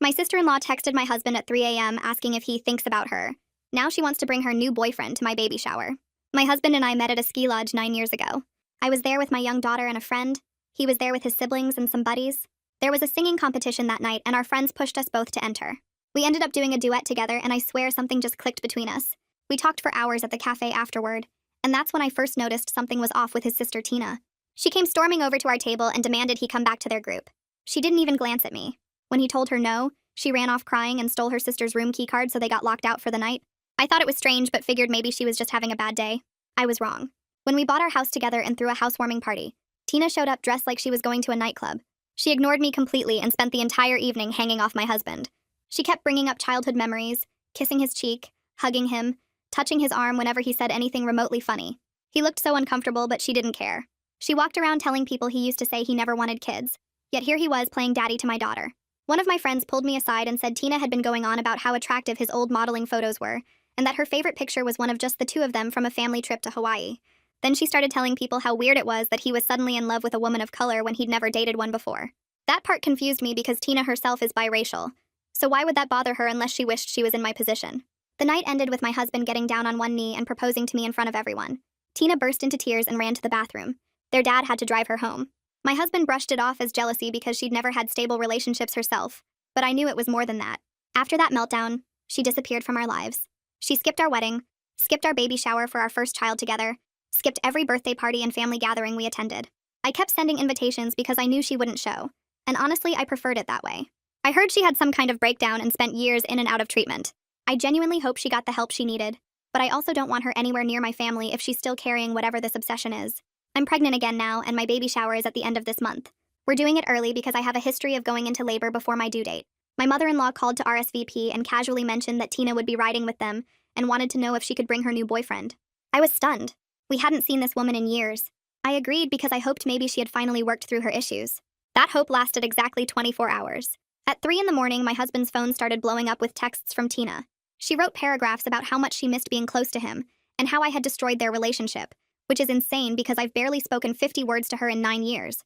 My sister-in-law texted my husband at 3 a.m. asking if he thinks about her. Now she wants to bring her new boyfriend to my baby shower. My husband and I met at a ski lodge 9 years ago. I was there with my young daughter and a friend. He was there with his siblings and some buddies. There was a singing competition that night, and our friends pushed us both to enter. We ended up doing a duet together, and I swear something just clicked between us. We talked for hours at the cafe afterward, and that's when I first noticed something was off with his sister Tina. She came storming over to our table and demanded he come back to their group. She didn't even glance at me. When he told her no, she ran off crying and stole her sister's room key card so they got locked out for the night. I thought it was strange but figured maybe she was just having a bad day. I was wrong. When we bought our house together and threw a housewarming party, Tina showed up dressed like she was going to a nightclub. She ignored me completely and spent the entire evening hanging off my husband. She kept bringing up childhood memories, kissing his cheek, hugging him, touching his arm whenever he said anything remotely funny. He looked so uncomfortable, but she didn't care. She walked around telling people he used to say he never wanted kids. Yet here he was playing daddy to my daughter. One of my friends pulled me aside and said Tina had been going on about how attractive his old modeling photos were, and that her favorite picture was one of just the two of them from a family trip to Hawaii. Then she started telling people how weird it was that he was suddenly in love with a woman of color when he'd never dated one before. That part confused me because Tina herself is biracial. So why would that bother her unless she wished she was in my position? The night ended with my husband getting down on one knee and proposing to me in front of everyone. Tina burst into tears and ran to the bathroom. Their dad had to drive her home. My husband brushed it off as jealousy because she'd never had stable relationships herself, but I knew it was more than that. After that meltdown, she disappeared from our lives. She skipped our wedding, skipped our baby shower for our first child together, skipped every birthday party and family gathering we attended. I kept sending invitations because I knew she wouldn't show, and honestly, I preferred it that way. I heard she had some kind of breakdown and spent years in and out of treatment. I genuinely hope she got the help she needed, but I also don't want her anywhere near my family if she's still carrying whatever this obsession is. I'm pregnant again now, and my baby shower is at the end of this month. We're doing it early because I have a history of going into labor before my due date. My mother-in-law called to RSVP and casually mentioned that Tina would be riding with them and wanted to know if she could bring her new boyfriend. I was stunned. We hadn't seen this woman in years. I agreed because I hoped maybe she had finally worked through her issues. That hope lasted exactly 24 hours. At 3 in the morning, my husband's phone started blowing up with texts from Tina. She wrote paragraphs about how much she missed being close to him and how I had destroyed their relationship, which is insane because I've barely spoken 50 words to her in 9 years.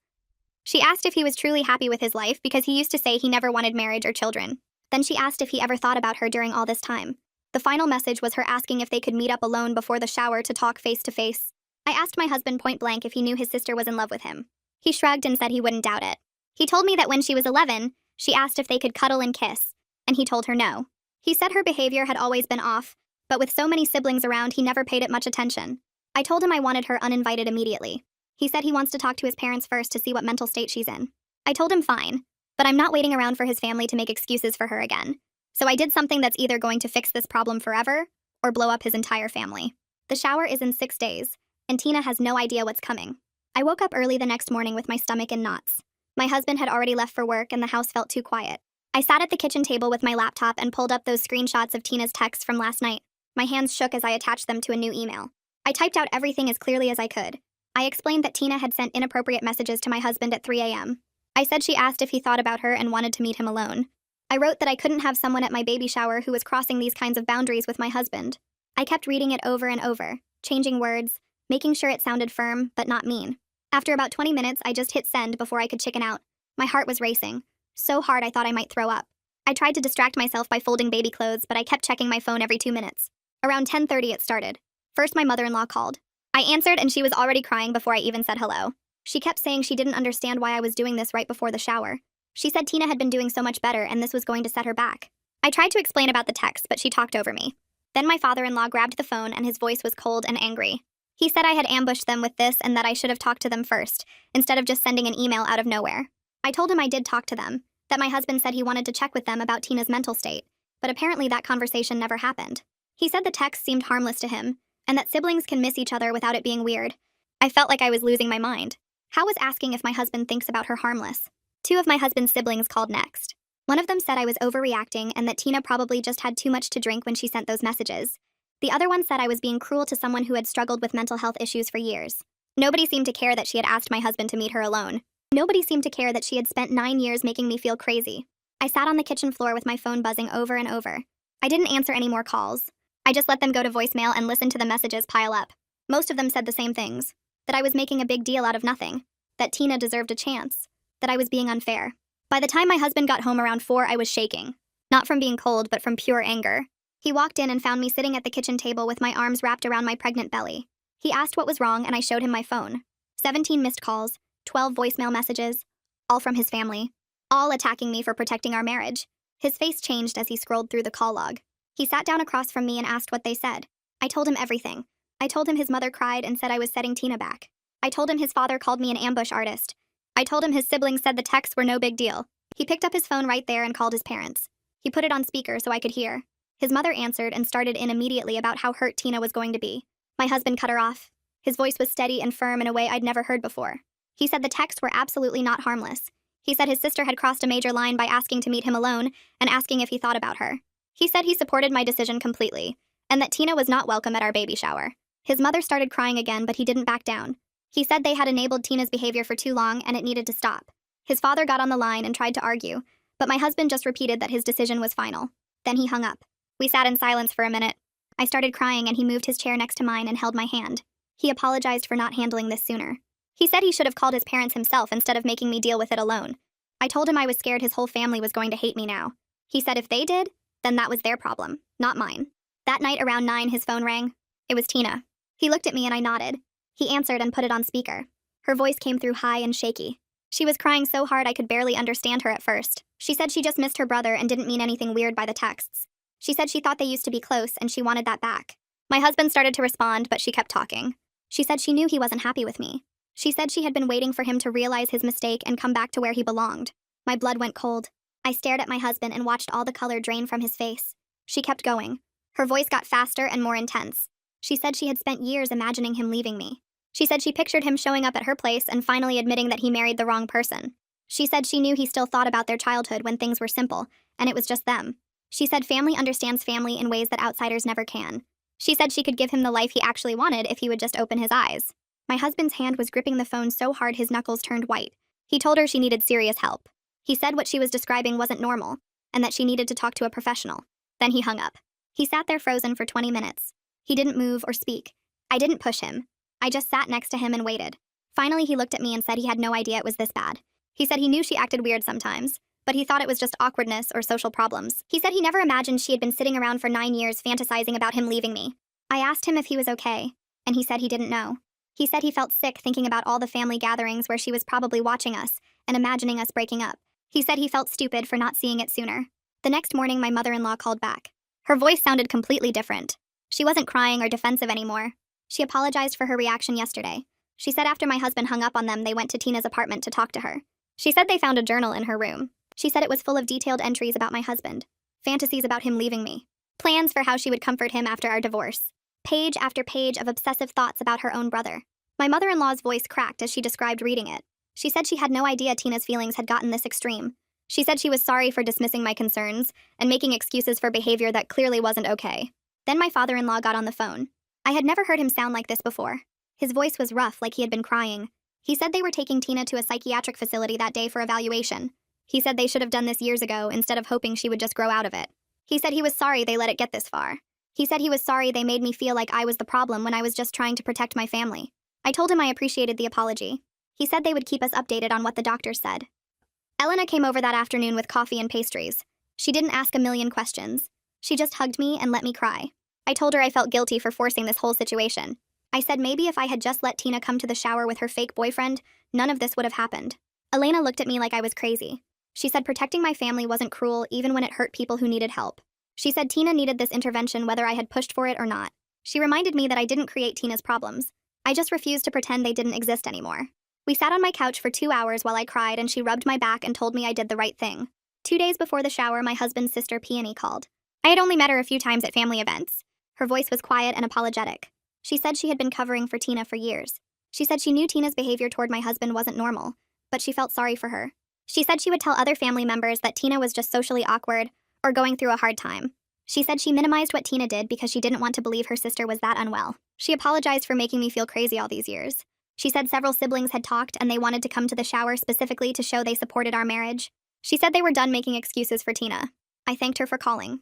She asked if he was truly happy with his life because he used to say he never wanted marriage or children. Then she asked if he ever thought about her during all this time. The final message was her asking if they could meet up alone before the shower to talk face to face. I asked my husband point blank if he knew his sister was in love with him. He shrugged and said he wouldn't doubt it. He told me that when she was 11, she asked if they could cuddle and kiss, and he told her no. He said her behavior had always been off, but with so many siblings around, he never paid it much attention. I told him I wanted her uninvited immediately. He said he wants to talk to his parents first to see what mental state she's in. I told him fine, but I'm not waiting around for his family to make excuses for her again. So I did something that's either going to fix this problem forever or blow up his entire family. The shower is in 6 days, and Tina has no idea what's coming. I woke up early the next morning with my stomach in knots. My husband had already left for work and the house felt too quiet. I sat at the kitchen table with my laptop and pulled up those screenshots of Tina's texts from last night. My hands shook as I attached them to a new email. I typed out everything as clearly as I could. I explained that Tina had sent inappropriate messages to my husband at 3 a.m. I said she asked if he thought about her and wanted to meet him alone. I wrote that I couldn't have someone at my baby shower who was crossing these kinds of boundaries with my husband. I kept reading it over and over, changing words, making sure it sounded firm, but not mean. After about 20 minutes, I just hit send before I could chicken out. My heart was racing, so hard I thought I might throw up. I tried to distract myself by folding baby clothes, but I kept checking my phone every 2 minutes. Around 10:30 it started. First, my mother-in-law called. I answered and she was already crying before I even said hello. She kept saying she didn't understand why I was doing this right before the shower. She said Tina had been doing so much better and this was going to set her back. I tried to explain about the text, but she talked over me. Then my father-in-law grabbed the phone and his voice was cold and angry. He said I had ambushed them with this and that I should have talked to them first, instead of just sending an email out of nowhere. I told him I did talk to them, that my husband said he wanted to check with them about Tina's mental state, but apparently that conversation never happened. He said the text seemed harmless to him, and that siblings can miss each other without it being weird. I felt like I was losing my mind. How was asking if my husband thinks about her harmless? 2 of my husband's siblings called next. One of them said I was overreacting and that Tina probably just had too much to drink when she sent those messages. The other one said I was being cruel to someone who had struggled with mental health issues for years. Nobody seemed to care that she had asked my husband to meet her alone. Nobody seemed to care that she had spent 9 years making me feel crazy. I sat on the kitchen floor with my phone buzzing over and over. I didn't answer any more calls. I just let them go to voicemail and listened to the messages pile up. Most of them said the same things. That I was making a big deal out of nothing. That Tina deserved a chance. That I was being unfair. By the time my husband got home around 4, I was shaking. Not from being cold, but from pure anger. He walked in and found me sitting at the kitchen table with my arms wrapped around my pregnant belly. He asked what was wrong, and I showed him my phone. 17 missed calls, 12 voicemail messages, all from his family, all attacking me for protecting our marriage. His face changed as he scrolled through the call log. He sat down across from me and asked what they said. I told him everything. I told him his mother cried and said I was setting Tina back. I told him his father called me an ambush artist. I told him his siblings said the texts were no big deal. He picked up his phone right there and called his parents. He put it on speaker so I could hear. His mother answered and started in immediately about how hurt Tina was going to be. My husband cut her off. His voice was steady and firm in a way I'd never heard before. He said the texts were absolutely not harmless. He said his sister had crossed a major line by asking to meet him alone and asking if he thought about her. He said he supported my decision completely, and that Tina was not welcome at our baby shower. His mother started crying again, but he didn't back down. He said they had enabled Tina's behavior for too long and it needed to stop. His father got on the line and tried to argue, but my husband just repeated that his decision was final. Then he hung up. We sat in silence for a minute. I started crying and he moved his chair next to mine and held my hand. He apologized for not handling this sooner. He said he should have called his parents himself instead of making me deal with it alone. I told him I was scared his whole family was going to hate me now. He said if they did, then that was their problem, not mine. That night around 9, his phone rang. It was Tina. He looked at me and I nodded. He answered and put it on speaker. Her voice came through high and shaky. She was crying so hard I could barely understand her at first. She said she just missed her brother and didn't mean anything weird by the texts. She said she thought they used to be close and she wanted that back. My husband started to respond, but she kept talking. She said she knew he wasn't happy with me. She said she had been waiting for him to realize his mistake and come back to where he belonged. My blood went cold. I stared at my husband and watched all the color drain from his face. She kept going. Her voice got faster and more intense. She said she had spent years imagining him leaving me. She said she pictured him showing up at her place and finally admitting that he married the wrong person. She said she knew he still thought about their childhood when things were simple, and it was just them. She said family understands family in ways that outsiders never can. She said she could give him the life he actually wanted if he would just open his eyes. My husband's hand was gripping the phone so hard his knuckles turned white. He told her she needed serious help. He said what she was describing wasn't normal, and that she needed to talk to a professional. Then he hung up. He sat there frozen for 20 minutes. He didn't move or speak. I didn't push him. I just sat next to him and waited. Finally, he looked at me and said he had no idea it was this bad. He said he knew she acted weird sometimes, but he thought it was just awkwardness or social problems. He said he never imagined she had been sitting around for 9 years fantasizing about him leaving me. I asked him if he was okay, and he said he didn't know. He said he felt sick thinking about all the family gatherings where she was probably watching us and imagining us breaking up. He said he felt stupid for not seeing it sooner. The next morning, my mother-in-law called back. Her voice sounded completely different. She wasn't crying or defensive anymore. She apologized for her reaction yesterday. She said after my husband hung up on them, they went to Tina's apartment to talk to her. She said they found a journal in her room. She said it was full of detailed entries about my husband, fantasies about him leaving me, plans for how she would comfort him after our divorce, page after page of obsessive thoughts about her own brother. My mother-in-law's voice cracked as she described reading it. She said she had no idea Tina's feelings had gotten this extreme. She said she was sorry for dismissing my concerns and making excuses for behavior that clearly wasn't okay. Then my father-in-law got on the phone. I had never heard him sound like this before. His voice was rough, like he had been crying. He said they were taking Tina to a psychiatric facility that day for evaluation. He said they should have done this years ago instead of hoping she would just grow out of it. He said he was sorry they let it get this far. He said he was sorry they made me feel like I was the problem when I was just trying to protect my family. I told him I appreciated the apology. He said they would keep us updated on what the doctors said. Elena came over that afternoon with coffee and pastries. She didn't ask a million questions. She just hugged me and let me cry. I told her I felt guilty for forcing this whole situation. I said maybe if I had just let Tina come to the shower with her fake boyfriend, none of this would have happened. Elena looked at me like I was crazy. She said protecting my family wasn't cruel even when it hurt people who needed help. She said Tina needed this intervention whether I had pushed for it or not. She reminded me that I didn't create Tina's problems. I just refused to pretend they didn't exist anymore. We sat on my couch for 2 hours while I cried and she rubbed my back and told me I did the right thing. 2 days before the shower, my husband's sister Peony called. I had only met her a few times at family events. Her voice was quiet and apologetic. She said she had been covering for Tina for years. She said she knew Tina's behavior toward my husband wasn't normal, but she felt sorry for her. She said she would tell other family members that Tina was just socially awkward or going through a hard time. She said she minimized what Tina did because she didn't want to believe her sister was that unwell. She apologized for making me feel crazy all these years. She said several siblings had talked and they wanted to come to the shower specifically to show they supported our marriage. She said they were done making excuses for Tina. I thanked her for calling.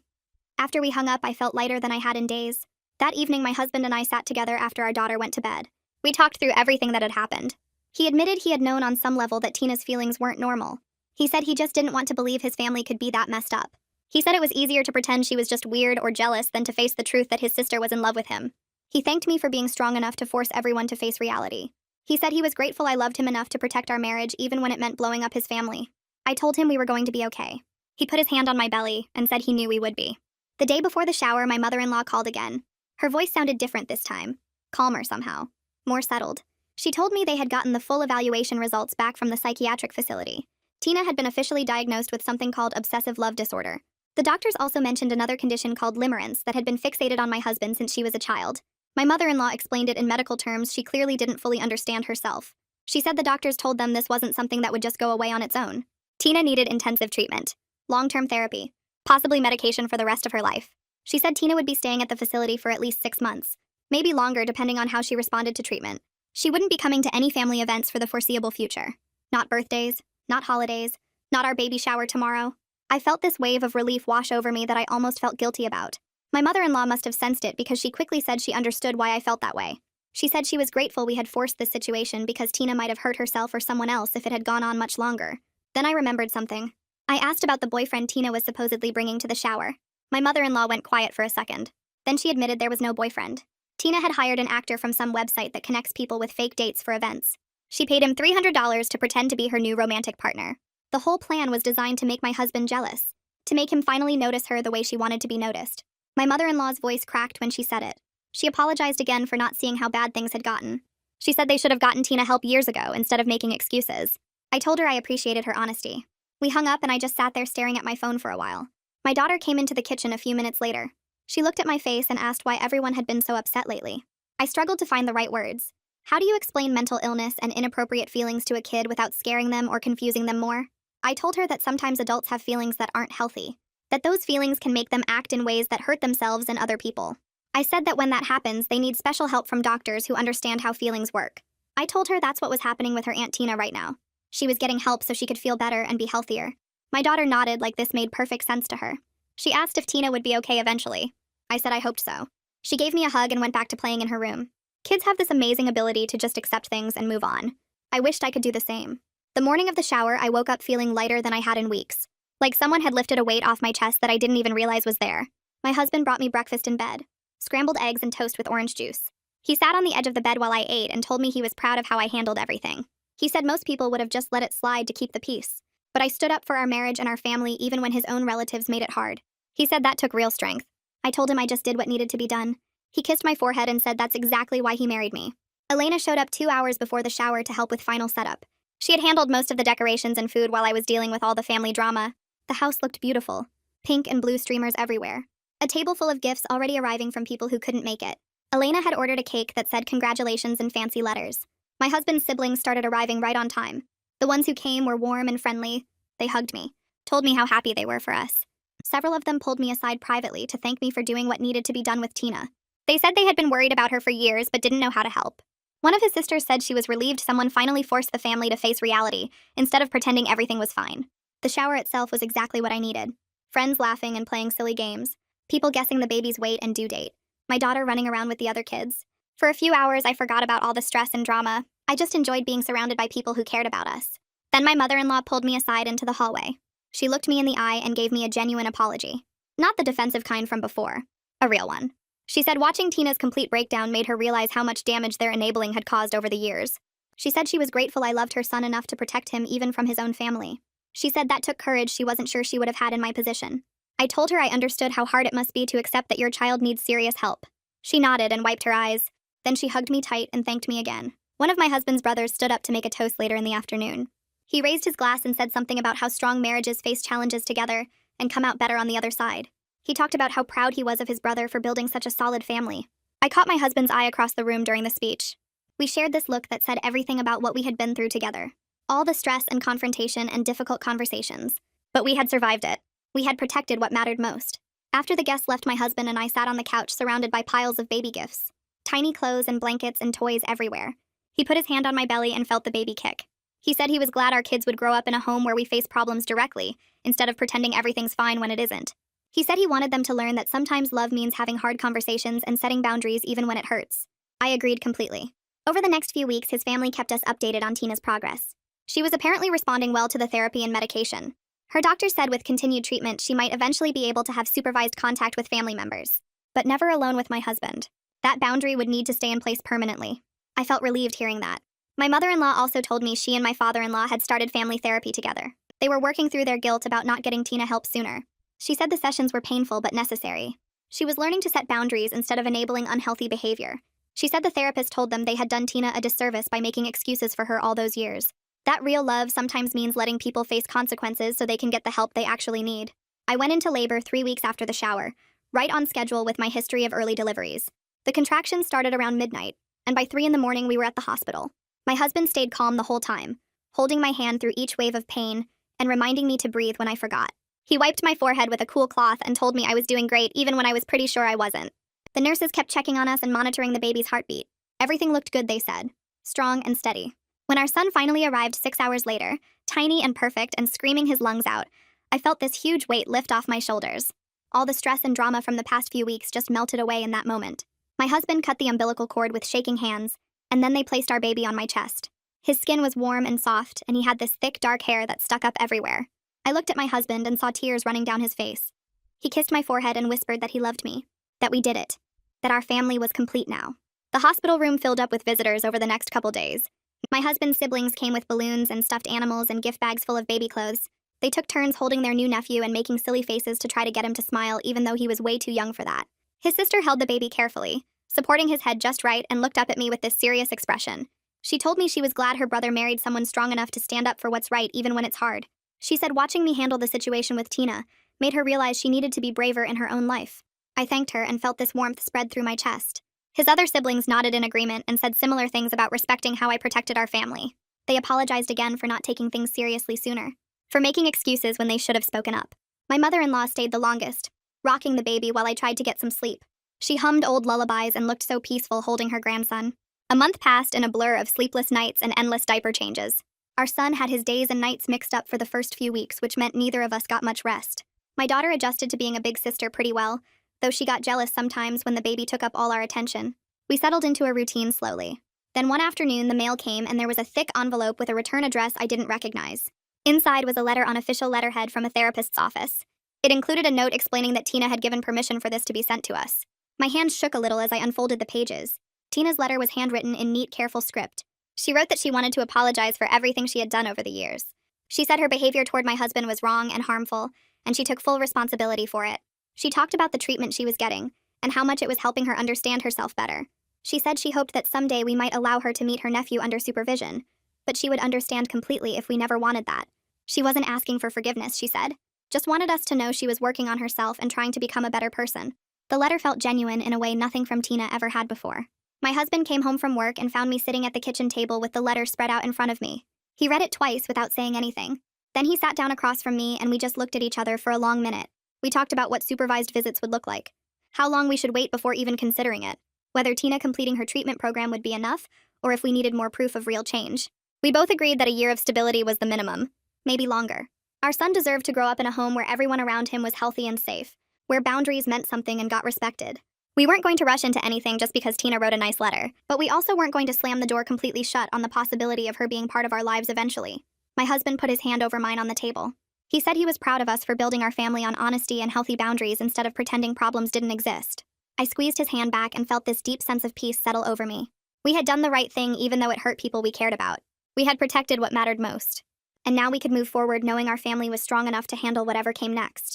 After we hung up, I felt lighter than I had in days. That evening, my husband and I sat together after our daughter went to bed. We talked through everything that had happened. He admitted he had known on some level that Tina's feelings weren't normal, He said he just didn't want to believe his family could be that messed up. He said it was easier to pretend she was just weird or jealous than to face the truth that his sister was in love with him. He thanked me for being strong enough to force everyone to face reality. He said he was grateful I loved him enough to protect our marriage even when it meant blowing up his family. I told him we were going to be okay. He put his hand on my belly and said he knew we would be. The day before the shower, my mother-in-law called again. Her voice sounded different this time. Calmer somehow. More settled. She told me they had gotten the full evaluation results back from the psychiatric facility. Tina had been officially diagnosed with something called obsessive love disorder. The doctors also mentioned another condition called limerence that had been fixated on my husband since she was a child. My mother-in-law explained it in medical terms she clearly didn't fully understand herself. She said the doctors told them this wasn't something that would just go away on its own. Tina needed intensive treatment, long-term therapy, possibly medication for the rest of her life. She said Tina would be staying at the facility for at least 6 months, maybe longer depending on how she responded to treatment. She wouldn't be coming to any family events for the foreseeable future. Not birthdays, not holidays, not our baby shower tomorrow. I felt this wave of relief wash over me that I almost felt guilty about. My mother-in-law must have sensed it because she quickly said she understood why I felt that way. She said she was grateful we had forced this situation because Tina might have hurt herself or someone else if it had gone on much longer. Then I remembered something. I asked about the boyfriend Tina was supposedly bringing to the shower. My mother-in-law went quiet for a second. Then she admitted there was no boyfriend. Tina had hired an actor from some website that connects people with fake dates for events. She paid him $300 to pretend to be her new romantic partner. The whole plan was designed to make my husband jealous, to make him finally notice her the way she wanted to be noticed. My mother-in-law's voice cracked when she said it. She apologized again for not seeing how bad things had gotten. She said they should have gotten Tina help years ago instead of making excuses. I told her I appreciated her honesty. We hung up and I just sat there staring at my phone for a while. My daughter came into the kitchen a few minutes later. She looked at my face and asked why everyone had been so upset lately. I struggled to find the right words. How do you explain mental illness and inappropriate feelings to a kid without scaring them or confusing them more? I told her that sometimes adults have feelings that aren't healthy, that those feelings can make them act in ways that hurt themselves and other people. I said that when that happens, they need special help from doctors who understand how feelings work. I told her that's what was happening with her Aunt Tina right now. She was getting help so she could feel better and be healthier. My daughter nodded like this made perfect sense to her. She asked if Tina would be okay eventually. I said I hoped so. She gave me a hug and went back to playing in her room. Kids have this amazing ability to just accept things and move on. I wished I could do the same. The morning of the shower, I woke up feeling lighter than I had in weeks. Like someone had lifted a weight off my chest that I didn't even realize was there. My husband brought me breakfast in bed. Scrambled eggs and toast with orange juice. He sat on the edge of the bed while I ate and told me he was proud of how I handled everything. He said most people would have just let it slide to keep the peace. But I stood up for our marriage and our family even when his own relatives made it hard. He said that took real strength. I told him I just did what needed to be done. He kissed my forehead and said that's exactly why he married me. Elena showed up 2 hours before the shower to help with final setup. She had handled most of the decorations and food while I was dealing with all the family drama. The house looked beautiful. Pink and blue streamers everywhere. A table full of gifts already arriving from people who couldn't make it. Elena had ordered a cake that said congratulations in fancy letters. My husband's siblings started arriving right on time. The ones who came were warm and friendly. They hugged me, told me how happy they were for us. Several of them pulled me aside privately to thank me for doing what needed to be done with Tina. They said they had been worried about her for years but didn't know how to help. One of his sisters said she was relieved someone finally forced the family to face reality instead of pretending everything was fine. The shower itself was exactly what I needed. Friends laughing and playing silly games. People guessing the baby's weight and due date. My daughter running around with the other kids. For a few hours, I forgot about all the stress and drama. I just enjoyed being surrounded by people who cared about us. Then my mother-in-law pulled me aside into the hallway. She looked me in the eye and gave me a genuine apology. Not the defensive kind from before. A real one. She said watching Tina's complete breakdown made her realize how much damage their enabling had caused over the years. She said she was grateful I loved her son enough to protect him even from his own family. She said that took courage she wasn't sure she would have had in my position. I told her I understood how hard it must be to accept that your child needs serious help. She nodded and wiped her eyes. Then she hugged me tight and thanked me again. One of my husband's brothers stood up to make a toast later in the afternoon. He raised his glass and said something about how strong marriages face challenges together and come out better on the other side. He talked about how proud he was of his brother for building such a solid family. I caught my husband's eye across the room during the speech. We shared this look that said everything about what we had been through together. All the stress and confrontation and difficult conversations. But we had survived it. We had protected what mattered most. After the guests left, my husband and I sat on the couch surrounded by piles of baby gifts. Tiny clothes and blankets and toys everywhere. He put his hand on my belly and felt the baby kick. He said he was glad our kids would grow up in a home where we face problems directly, instead of pretending everything's fine when it isn't. He said he wanted them to learn that sometimes love means having hard conversations and setting boundaries even when it hurts. I agreed completely. Over the next few weeks, his family kept us updated on Tina's progress. She was apparently responding well to the therapy and medication. Her doctor said with continued treatment, she might eventually be able to have supervised contact with family members, but never alone with my husband. That boundary would need to stay in place permanently. I felt relieved hearing that. My mother-in-law also told me she and my father-in-law had started family therapy together. They were working through their guilt about not getting Tina help sooner. She said the sessions were painful but necessary. She was learning to set boundaries instead of enabling unhealthy behavior. She said the therapist told them they had done Tina a disservice by making excuses for her all those years. That real love sometimes means letting people face consequences so they can get the help they actually need. I went into labor 3 weeks after the shower, right on schedule with my history of early deliveries. The contractions started around midnight, and by 3 in the morning we were at the hospital. My husband stayed calm the whole time, holding my hand through each wave of pain and reminding me to breathe when I forgot. He wiped my forehead with a cool cloth and told me I was doing great even when I was pretty sure I wasn't. The nurses kept checking on us and monitoring the baby's heartbeat. Everything looked good, they said. Strong and steady. When our son finally arrived 6 hours later, tiny and perfect and screaming his lungs out, I felt this huge weight lift off my shoulders. All the stress and drama from the past few weeks just melted away in that moment. My husband cut the umbilical cord with shaking hands, and then they placed our baby on my chest. His skin was warm and soft, and he had this thick, dark hair that stuck up everywhere. I looked at my husband and saw tears running down his face. He kissed my forehead and whispered that he loved me, that we did it, that our family was complete now. The hospital room filled up with visitors over the next couple days. My husband's siblings came with balloons and stuffed animals and gift bags full of baby clothes. They took turns holding their new nephew and making silly faces to try to get him to smile even though he was way too young for that. His sister held the baby carefully, supporting his head just right, and looked up at me with this serious expression. She told me she was glad her brother married someone strong enough to stand up for what's right even when it's hard. She said watching me handle the situation with Tina made her realize she needed to be braver in her own life. I thanked her and felt this warmth spread through my chest. His other siblings nodded in agreement and said similar things about respecting how I protected our family. They apologized again for not taking things seriously sooner, for making excuses when they should have spoken up. My mother-in-law stayed the longest, rocking the baby while I tried to get some sleep. She hummed old lullabies and looked so peaceful holding her grandson. A month passed in a blur of sleepless nights and endless diaper changes. Our son had his days and nights mixed up for the first few weeks, which meant neither of us got much rest. My daughter adjusted to being a big sister pretty well, though she got jealous sometimes when the baby took up all our attention. We settled into a routine slowly. Then one afternoon, the mail came and there was a thick envelope with a return address I didn't recognize. Inside was a letter on official letterhead from a therapist's office. It included a note explaining that Tina had given permission for this to be sent to us. My hands shook a little as I unfolded the pages. Tina's letter was handwritten in neat, careful script. She wrote that she wanted to apologize for everything she had done over the years. She said her behavior toward my husband was wrong and harmful, and she took full responsibility for it. She talked about the treatment she was getting, and how much it was helping her understand herself better. She said she hoped that someday we might allow her to meet her nephew under supervision, but she would understand completely if we never wanted that. She wasn't asking for forgiveness, she said. Just wanted us to know she was working on herself and trying to become a better person. The letter felt genuine in a way nothing from Tina ever had before. My husband came home from work and found me sitting at the kitchen table with the letter spread out in front of me. He read it twice without saying anything. Then he sat down across from me and we just looked at each other for a long minute. We talked about what supervised visits would look like, how long we should wait before even considering it, whether Tina completing her treatment program would be enough, or if we needed more proof of real change. We both agreed that a year of stability was the minimum, maybe longer. Our son deserved to grow up in a home where everyone around him was healthy and safe, where boundaries meant something and got respected. We weren't going to rush into anything just because Tina wrote a nice letter, but we also weren't going to slam the door completely shut on the possibility of her being part of our lives eventually. My husband put his hand over mine on the table. He said he was proud of us for building our family on honesty and healthy boundaries instead of pretending problems didn't exist. I squeezed his hand back and felt this deep sense of peace settle over me. We had done the right thing even though it hurt people we cared about. We had protected what mattered most. And now we could move forward knowing our family was strong enough to handle whatever came next.